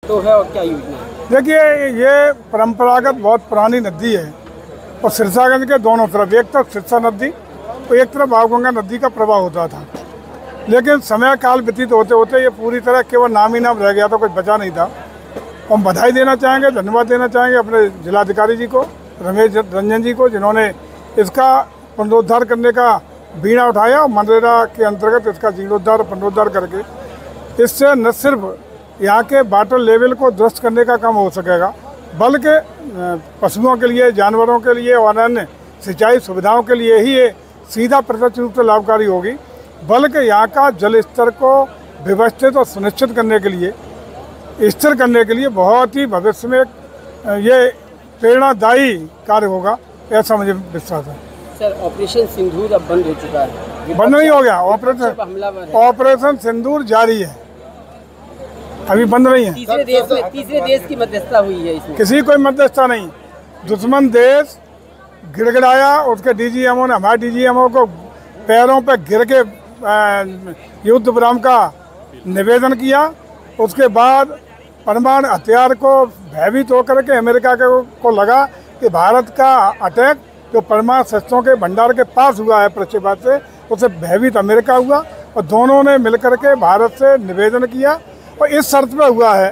तो है और क्या योजना है? देखिए, ये परंपरागत बहुत पुरानी नदी है और सिरसागंज के दोनों तरफ, एक तरफ सिरसा नदी तो एक तरफ बागगंगा नदी का प्रवाह होता था। लेकिन समय काल व्यतीत होते होते ये पूरी तरह केवल नाम ही नाम रह गया था, कुछ बचा नहीं था। हम बधाई देना चाहेंगे, धन्यवाद देना चाहेंगे अपने जिलाधिकारी जी को, रमेश रंजन जी को, जिन्होंने इसका पुनरुद्धार करने का बीड़ा उठाया और मनरेगा के अंतर्गत इसका जीर्णोद्धार पुनरुद्धार करके इससे न सिर्फ यहाँ के वाटर लेवल को दुरुस्त करने का काम हो सकेगा, बल्कि पशुओं के लिए, जानवरों के लिए और अन्य सिंचाई सुविधाओं के लिए ही ये सीधा प्रत्यक्ष रूप से लाभकारी होगी, बल्कि यहाँ का जल स्तर को व्यवस्थित और सुनिश्चित करने के लिए, स्थिर करने के लिए बहुत ही भविष्य में ये प्रेरणादायी कार्य होगा, ऐसा मुझे विश्वास है। सर, ऑपरेशन सिंदूर अब बंद हो चुका है। बंद नहीं हो गया ऑपरेशन सिंदूर जारी है, अभी बंद नहीं है। तीसरे देश की मध्यस्थता हुई है इसमें? किसी कोई मध्यस्थता नहीं, दुश्मन देश गिड़गिड़ाया, उसके डीजीएमओ ने, हमारे डीजीएमओ को पैरों पे गिर के युद्ध विराम का निवेदन किया। उसके बाद परमाणु हथियार को भयभीत होकर के अमेरिका को लगा कि भारत का अटैक जो परमाणु शस्त्रों के भंडार के पास हुआ है पश्चिमात से, उससे भयभीत अमेरिका हुआ और दोनों ने मिलकर के भारत से निवेदन किया और इस शर्त पे हुआ है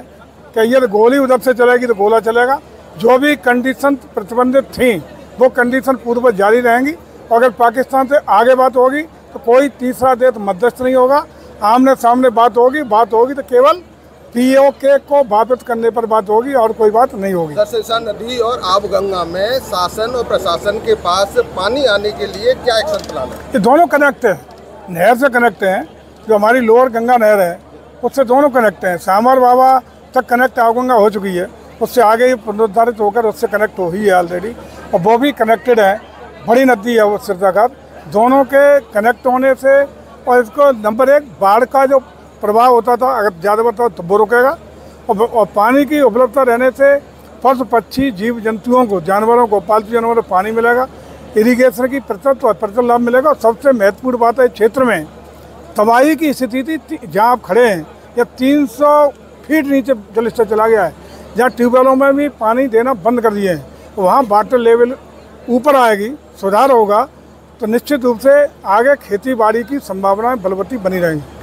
कि ये गोली उधर से चलेगी तो गोला चलेगा। जो भी कंडीशन प्रतिबंधित थी वो कंडीशन पूर्व जारी रहेंगी और अगर पाकिस्तान से आगे बात होगी तो कोई तीसरा देश मध्यस्थ नहीं होगा, आमने सामने बात होगी तो केवल पीओके को वापस करने पर बात होगी और कोई बात नहीं होगी। सिरसा नदी और आबगंगा में शासन और प्रशासन के पास पानी आने के लिए क्या एक्शन प्लान है? ये दोनों कनेक्ट है, नहर से कनेक्ट हैं, जो हमारी लोअर गंगा नहर है उससे दोनों कनेक्ट हैं। सामर बाबा तक कनेक्ट आबगंगा हो चुकी है, उससे आगे पुनरुद्धारित होकर उससे कनेक्ट हो ही है ऑलरेडी और वो भी कनेक्टेड है, बड़ी नदी है वो सिरसा। दोनों के कनेक्ट होने से और इसको नंबर एक, बाढ़ का जो प्रभाव होता था अगर ज़्यादा बढ़ता तो वो रुकेगा और पानी की उपलब्धता रहने से पशु पक्षी जीव जंतुओं को, जानवरों को, पालतू जानवरों को पानी मिलेगा, इरिगेशन की प्रत्यक्ष लाभ मिलेगा। और सबसे महत्वपूर्ण बात है, क्षेत्र में तबाही की स्थिति थी, जहाँ आप खड़े हैं या 300 फीट नीचे जल स्तर चला गया है, जहाँ ट्यूबवेलों में भी पानी देना बंद कर दिए हैं, वहाँ वाटर लेवल ऊपर आएगी, सुधार होगा तो निश्चित रूप से आगे खेती बाड़ी की संभावनाएं बलवती बनी रहेंगी।